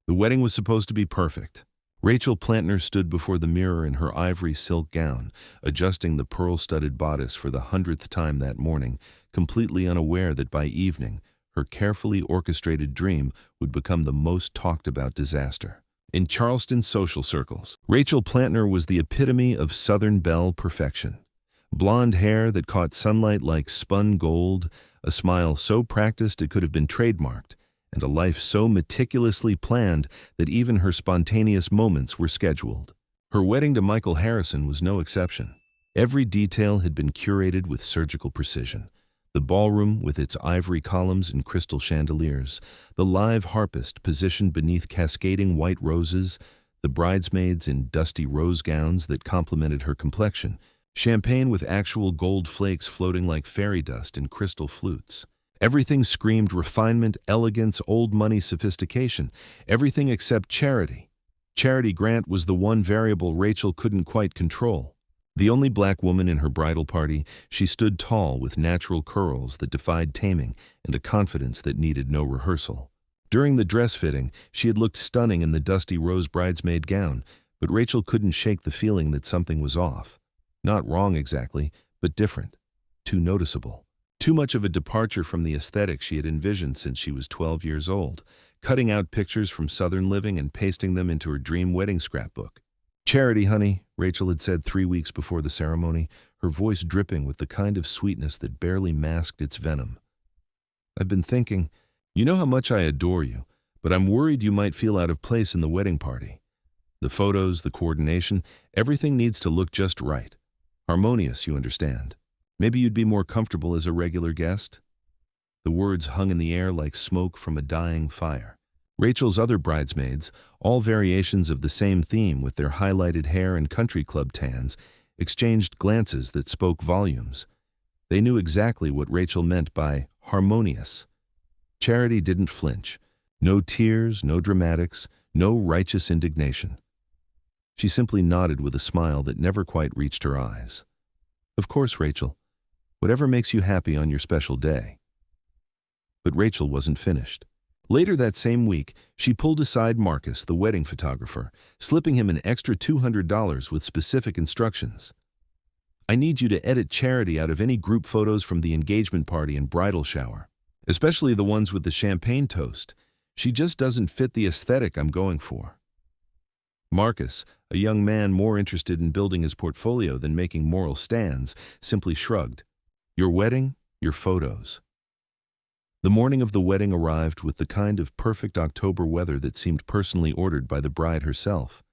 The wedding was supposed to be perfect. Rachel Plantner stood before the mirror in her ivory silk gown, adjusting the pearl-studded bodice for the 100th time that morning, completely unaware that by evening, her carefully orchestrated dream would become the most talked-about disaster. In Charleston social circles, Rachel Plantner was the epitome of Southern belle perfection. Blonde hair that caught sunlight like spun gold, a smile so practiced it could have been trademarked, and a life so meticulously planned that even her spontaneous moments were scheduled. Her wedding to Michael Harrison was no exception. Every detail had been curated with surgical precision. The ballroom with its ivory columns and crystal chandeliers, the live harpist positioned beneath cascading white roses, the bridesmaids in dusty rose gowns that complemented her complexion, champagne with actual gold flakes floating like fairy dust in crystal flutes. Everything screamed refinement, elegance, old money sophistication, everything except charity. Charity Grant was the one variable Rachel couldn't quite control. The only black woman in her bridal party, she stood tall with natural curls that defied taming and a confidence that needed no rehearsal. During the dress fitting, she had looked stunning in the dusty rose bridesmaid gown, but Rachel couldn't shake the feeling that something was off. Not wrong exactly, but different. Too noticeable. Too much of a departure from the aesthetic she had envisioned since she was 12 years old, cutting out pictures from Southern living and pasting them into her dream wedding scrapbook. "Charity, honey," Rachel had said 3 weeks before the ceremony, her voice dripping with the kind of sweetness that barely masked its venom. "I've been thinking, you know how much I adore you, but I'm worried you might feel out of place in the wedding party. The photos, the coordination, everything needs to look just right. Harmonious, you understand. Maybe you'd be more comfortable as a regular guest?" The words hung in the air like smoke from a dying fire. Rachel's other bridesmaids, all variations of the same theme with their highlighted hair and country club tans, exchanged glances that spoke volumes. They knew exactly what Rachel meant by harmonious. Charity didn't flinch. No tears, no dramatics, no righteous indignation. She simply nodded with a smile that never quite reached her eyes. "Of course, Rachel. Whatever makes you happy on your special day." But Rachel wasn't finished. Later that same week, she pulled aside Marcus, the wedding photographer, slipping him an extra $200 with specific instructions. "I need you to edit Charity out of any group photos from the engagement party and bridal shower, especially the ones with the champagne toast. She just doesn't fit the aesthetic I'm going for." Marcus, a young man more interested in building his portfolio than making moral stands, simply shrugged. "Your wedding, your photos." The morning of the wedding arrived with the kind of perfect October weather that seemed personally ordered by the bride herself.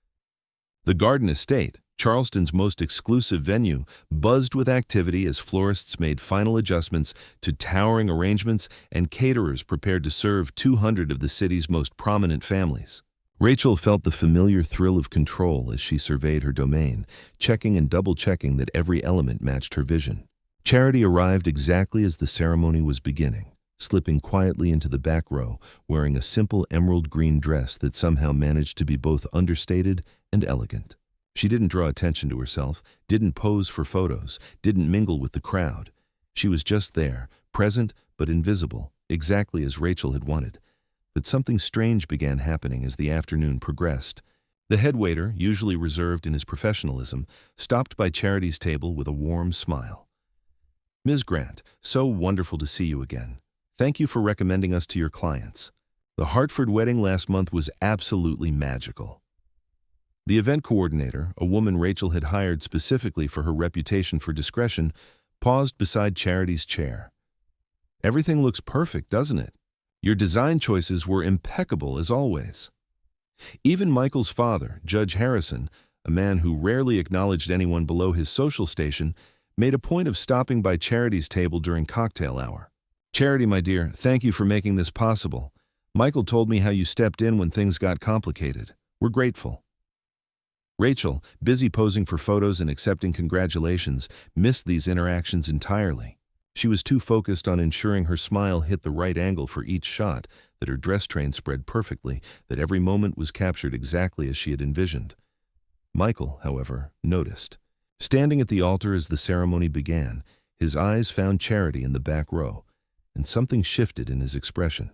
The Garden Estate, Charleston's most exclusive venue, buzzed with activity as florists made final adjustments to towering arrangements and caterers prepared to serve 200 of the city's most prominent families. Rachel felt the familiar thrill of control as she surveyed her domain, checking and double-checking that every element matched her vision. Charity arrived exactly as the ceremony was beginning, slipping quietly into the back row, wearing a simple emerald green dress that somehow managed to be both understated and elegant. She didn't draw attention to herself, didn't pose for photos, didn't mingle with the crowd. She was just there, present but invisible, exactly as Rachel had wanted. But something strange began happening as the afternoon progressed. The head waiter, usually reserved in his professionalism, stopped by Charity's table with a warm smile. "Ms. Grant, so wonderful to see you again. Thank you for recommending us to your clients. The Hartford wedding last month was absolutely magical." The event coordinator, a woman Rachel had hired specifically for her reputation for discretion, paused beside Charity's chair. "Everything looks perfect, doesn't it? Your design choices were impeccable as always." Even Michael's father, Judge Harrison, a man who rarely acknowledged anyone below his social station, made a point of stopping by Charity's table during cocktail hour. "Charity, my dear, thank you for making this possible. Michael told me how you stepped in when things got complicated. We're grateful." Rachel, busy posing for photos and accepting congratulations, missed these interactions entirely. She was too focused on ensuring her smile hit the right angle for each shot, that her dress train spread perfectly, that every moment was captured exactly as she had envisioned. Michael, however, noticed. Standing at the altar as the ceremony began, his eyes found Charity in the back row, and something shifted in his expression.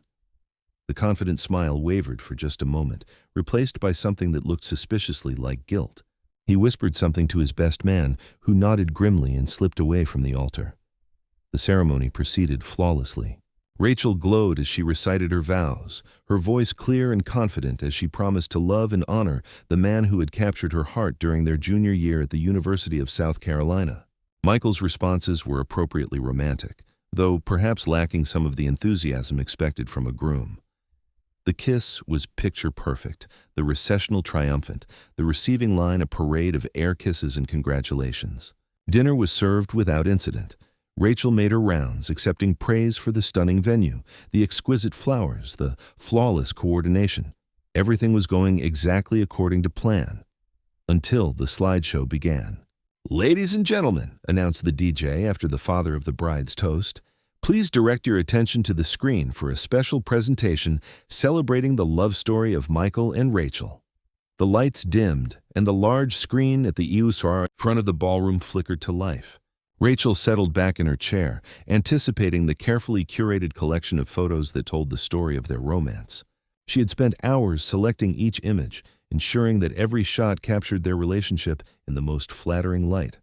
The confident smile wavered for just a moment, replaced by something that looked suspiciously like guilt. He whispered something to his best man, who nodded grimly and slipped away from the altar. The ceremony proceeded flawlessly. Rachel glowed as she recited her vows, her voice clear and confident as she promised to love and honor the man who had captured her heart during their junior year at the University of South Carolina. Michael's responses were appropriately romantic, though perhaps lacking some of the enthusiasm expected from a groom. The kiss was picture perfect, the recessional triumphant, the receiving line a parade of air kisses and congratulations. Dinner was served without incident. Rachel made her rounds, accepting praise for the stunning venue, the exquisite flowers, the flawless coordination. Everything was going exactly according to plan, until the slideshow began. "Ladies and gentlemen," announced the DJ after the father of the bride's toast, "please direct your attention to the screen for a special presentation celebrating the love story of Michael and Rachel." The lights dimmed, and the large screen at the EUSR front of the ballroom flickered to life. Rachel settled back in her chair, anticipating the carefully curated collection of photos that told the story of their romance. She had spent hours selecting each image, ensuring that every shot captured their relationship in the most flattering light.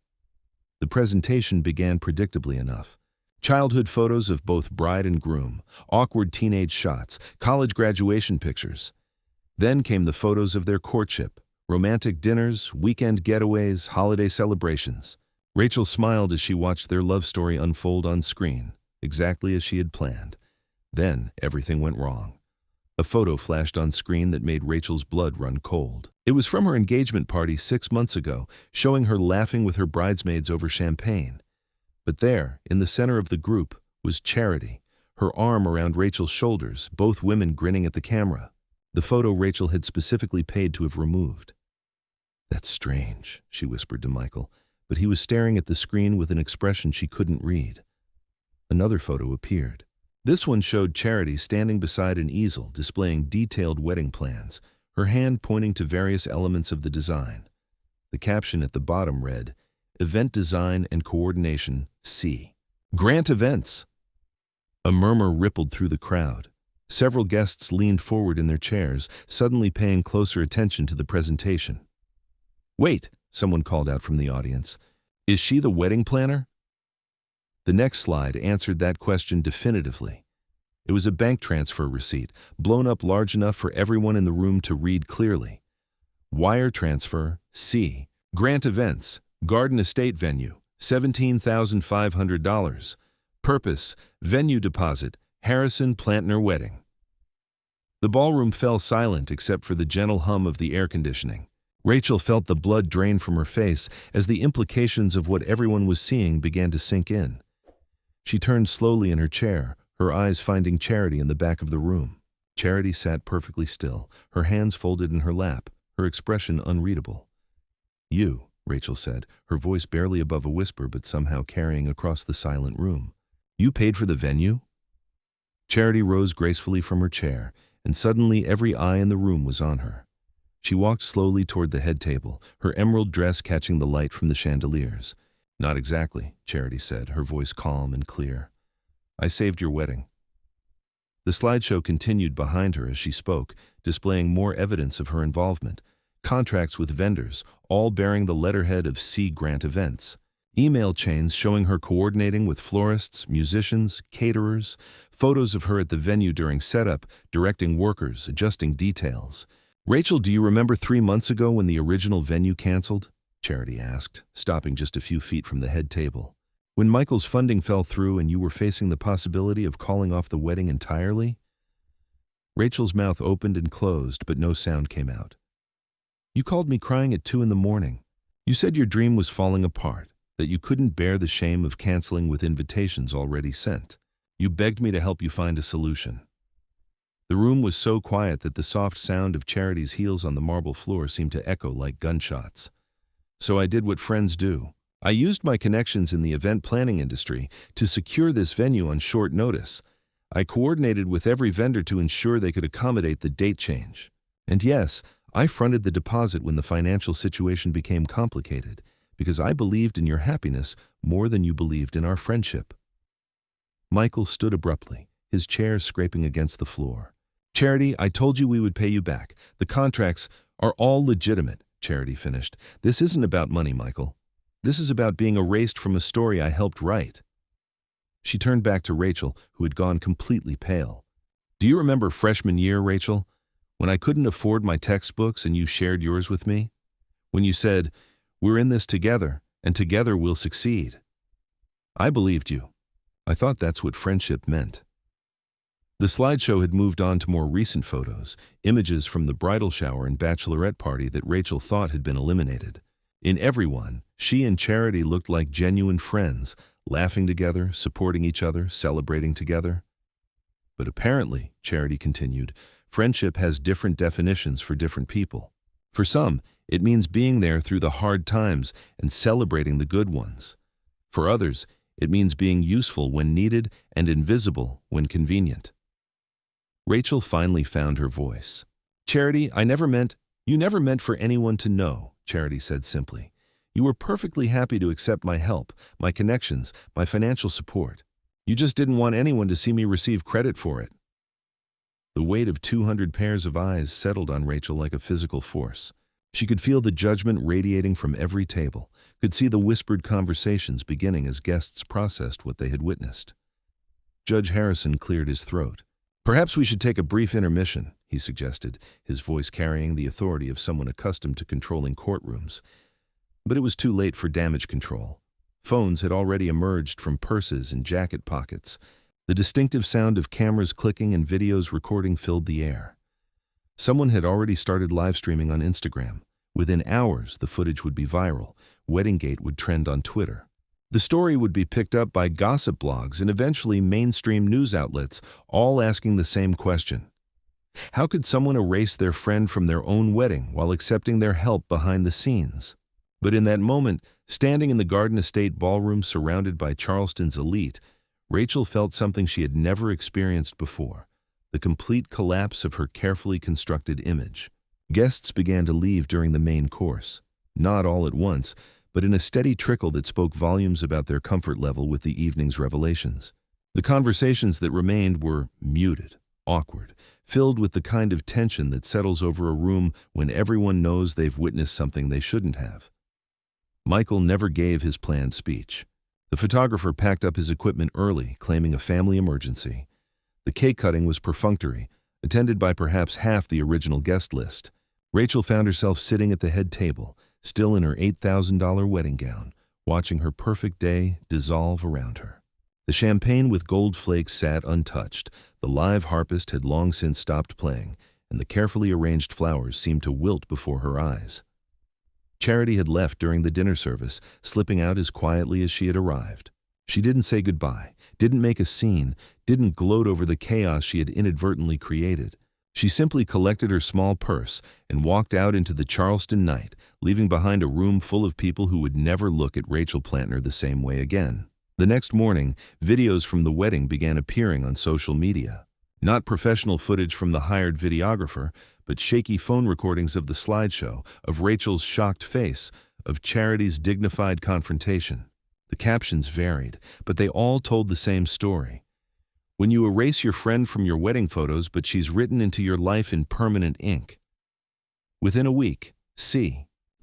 The presentation began predictably enough. Childhood photos of both bride and groom, awkward teenage shots, college graduation pictures. Then came the photos of their courtship, romantic dinners, weekend getaways, holiday celebrations. Rachel smiled as she watched their love story unfold on screen, exactly as she had planned. Then everything went wrong. A photo flashed on screen that made Rachel's blood run cold. It was from her engagement party 6 months ago, showing her laughing with her bridesmaids over champagne. But there, in the center of the group, was Charity, her arm around Rachel's shoulders, both women grinning at the camera. The photo Rachel had specifically paid to have removed. "That's strange," she whispered to Michael, but he was staring at the screen with an expression she couldn't read. Another photo appeared. This one showed Charity standing beside an easel displaying detailed wedding plans, her hand pointing to various elements of the design. The caption at the bottom read, "Event Design and Coordination, C. Grant Events." A murmur rippled through the crowd. Several guests leaned forward in their chairs, suddenly paying closer attention to the presentation. "Wait," someone called out from the audience. "Is she the wedding planner?" The next slide answered that question definitively. It was a bank transfer receipt, blown up large enough for everyone in the room to read clearly. Wire transfer, C. Grant Events, Garden Estate Venue, $17,500. Purpose, venue deposit, Harrison Plantner Wedding. The ballroom fell silent except for the gentle hum of the air conditioning. Rachel felt the blood drain from her face as the implications of what everyone was seeing began to sink in. She turned slowly in her chair, her eyes finding Charity in the back of the room. Charity sat perfectly still, her hands folded in her lap, her expression unreadable. "You," Rachel said, her voice barely above a whisper but somehow carrying across the silent room. "You paid for the venue?" Charity rose gracefully from her chair, and suddenly every eye in the room was on her. She walked slowly toward the head table, her emerald dress catching the light from the chandeliers. "Not exactly," Charity said, her voice calm and clear. "I saved your wedding." The slideshow continued behind her as she spoke, displaying more evidence of her involvement. Contracts with vendors, all bearing the letterhead of C. Grant Events. Email chains showing her coordinating with florists, musicians, caterers, photos of her at the venue during setup, directing workers, adjusting details. "Rachel, do you remember 3 months ago when the original venue canceled?" Charity asked, stopping just a few feet from the head table. "When Michael's funding fell through and you were facing the possibility of calling off the wedding entirely?" Rachel's mouth opened and closed, but no sound came out. "You called me crying at 2 in the morning. You said your dream was falling apart, that you couldn't bear the shame of canceling with invitations already sent. You begged me to help you find a solution." The room was so quiet that the soft sound of Charity's heels on the marble floor seemed to echo like gunshots. "So I did what friends do. I used my connections in the event planning industry to secure this venue on short notice. I coordinated with every vendor to ensure they could accommodate the date change. And yes, I fronted the deposit when the financial situation became complicated, because I believed in your happiness more than you believed in our friendship." Michael stood abruptly, his chair scraping against the floor. Charity, I told you we would pay you back. The contracts are all legitimate, Charity finished. This isn't about money, Michael. This is about being erased from a story I helped write. She turned back to Rachel, who had gone completely pale. Do you remember freshman year, Rachel? When I couldn't afford my textbooks and you shared yours with me? When you said, "We're in this together, and together we'll succeed." I believed you. I thought that's what friendship meant. The slideshow had moved on to more recent photos, images from the bridal shower and bachelorette party that Rachel thought had been eliminated. In every one, she and Charity looked like genuine friends, laughing together, supporting each other, celebrating together. But apparently, Charity continued, friendship has different definitions for different people. For some, it means being there through the hard times and celebrating the good ones. For others, it means being useful when needed and invisible when convenient. Rachel finally found her voice. Charity, you never meant for anyone to know, Charity said simply. You were perfectly happy to accept my help, my connections, my financial support. You just didn't want anyone to see me receive credit for it. The weight of 200 pairs of eyes settled on Rachel like a physical force. She could feel the judgment radiating from every table, could see the whispered conversations beginning as guests processed what they had witnessed. Judge Harrison cleared his throat. Perhaps we should take a brief intermission, he suggested, his voice carrying the authority of someone accustomed to controlling courtrooms. But it was too late for damage control. Phones had already emerged from purses and jacket pockets. The distinctive sound of cameras clicking and videos recording filled the air. Someone had already started live streaming on Instagram. Within hours, the footage would be viral. WeddingGate would trend on Twitter. The story would be picked up by gossip blogs and eventually mainstream news outlets, all asking the same question. How could someone erase their friend from their own wedding while accepting their help behind the scenes? But in that moment, standing in the Garden Estate ballroom surrounded by Charleston's elite, Rachel felt something she had never experienced before, the complete collapse of her carefully constructed image. Guests began to leave during the main course, not all at once, but in a steady trickle that spoke volumes about their comfort level with the evening's revelations. The conversations that remained were muted, awkward, filled with the kind of tension that settles over a room when everyone knows they've witnessed something they shouldn't have. Michael never gave his planned speech. The photographer packed up his equipment early, claiming a family emergency. The cake cutting was perfunctory, attended by perhaps half the original guest list. Rachel found herself sitting at the head table, still in her $8,000 wedding gown, watching her perfect day dissolve around her. The champagne with gold flakes sat untouched, the live harpist had long since stopped playing, and the carefully arranged flowers seemed to wilt before her eyes. Charity had left during the dinner service, slipping out as quietly as she had arrived. She didn't say goodbye, didn't make a scene, didn't gloat over the chaos she had inadvertently created. She simply collected her small purse and walked out into the Charleston night, leaving behind a room full of people who would never look at Rachel Plantner the same way again. The next morning, videos from the wedding began appearing on social media. Not professional footage from the hired videographer, but shaky phone recordings of the slideshow, of Rachel's shocked face, of Charity's dignified confrontation. The captions varied, but they all told the same story. When you erase your friend from your wedding photos, but she's written into your life in permanent ink. Within a week,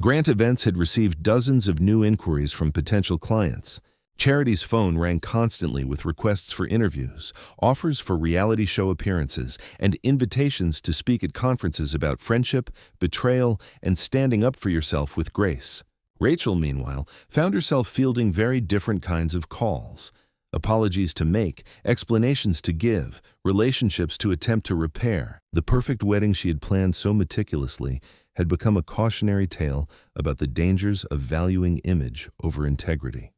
Grant Events had received dozens of new inquiries from potential clients. Charity's phone rang constantly with requests for interviews, offers for reality show appearances, and invitations to speak at conferences about friendship, betrayal, and standing up for yourself with grace. Rachel, meanwhile, found herself fielding very different kinds of calls. Apologies to make, explanations to give, relationships to attempt to repair. The perfect wedding she had planned so meticulously had become a cautionary tale about the dangers of valuing image over integrity.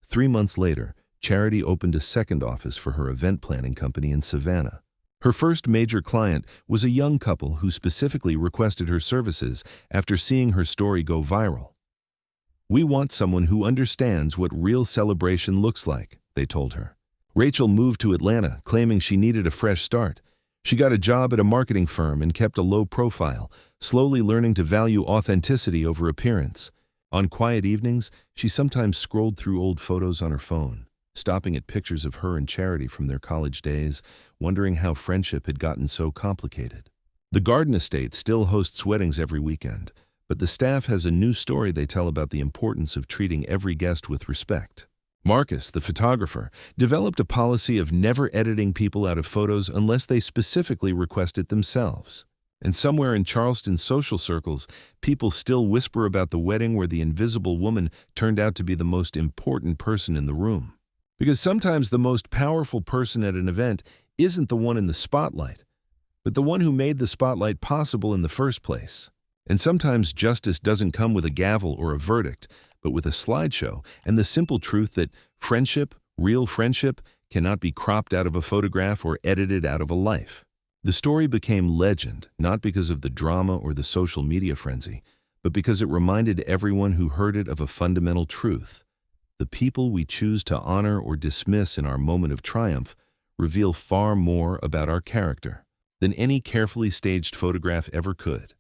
3 months later, Charity opened a second office for her event planning company in Savannah. Her first major client was a young couple who specifically requested her services after seeing her story go viral. "We want someone who understands what real celebration looks like," they told her. Rachel moved to Atlanta, claiming she needed a fresh start. She got a job at a marketing firm and kept a low profile, slowly learning to value authenticity over appearance. On quiet evenings, she sometimes scrolled through old photos on her phone. stopping at pictures of her and Charity from their college days, wondering how friendship had gotten so complicated. The Garden Estate still hosts weddings every weekend, but the staff has a new story they tell about the importance of treating every guest with respect. Marcus, the photographer, developed a policy of never editing people out of photos unless they specifically request it themselves. And somewhere in Charleston's social circles, people still whisper about the wedding where the invisible woman turned out to be the most important person in the room. Because sometimes the most powerful person at an event isn't the one in the spotlight, but the one who made the spotlight possible in the first place. And sometimes justice doesn't come with a gavel or a verdict, but with a slideshow and the simple truth that friendship, real friendship, cannot be cropped out of a photograph or edited out of a life. The story became legend, not because of the drama or the social media frenzy, but because it reminded everyone who heard it of a fundamental truth. The people we choose to honor or dismiss in our moment of triumph reveal far more about our character than any carefully staged photograph ever could.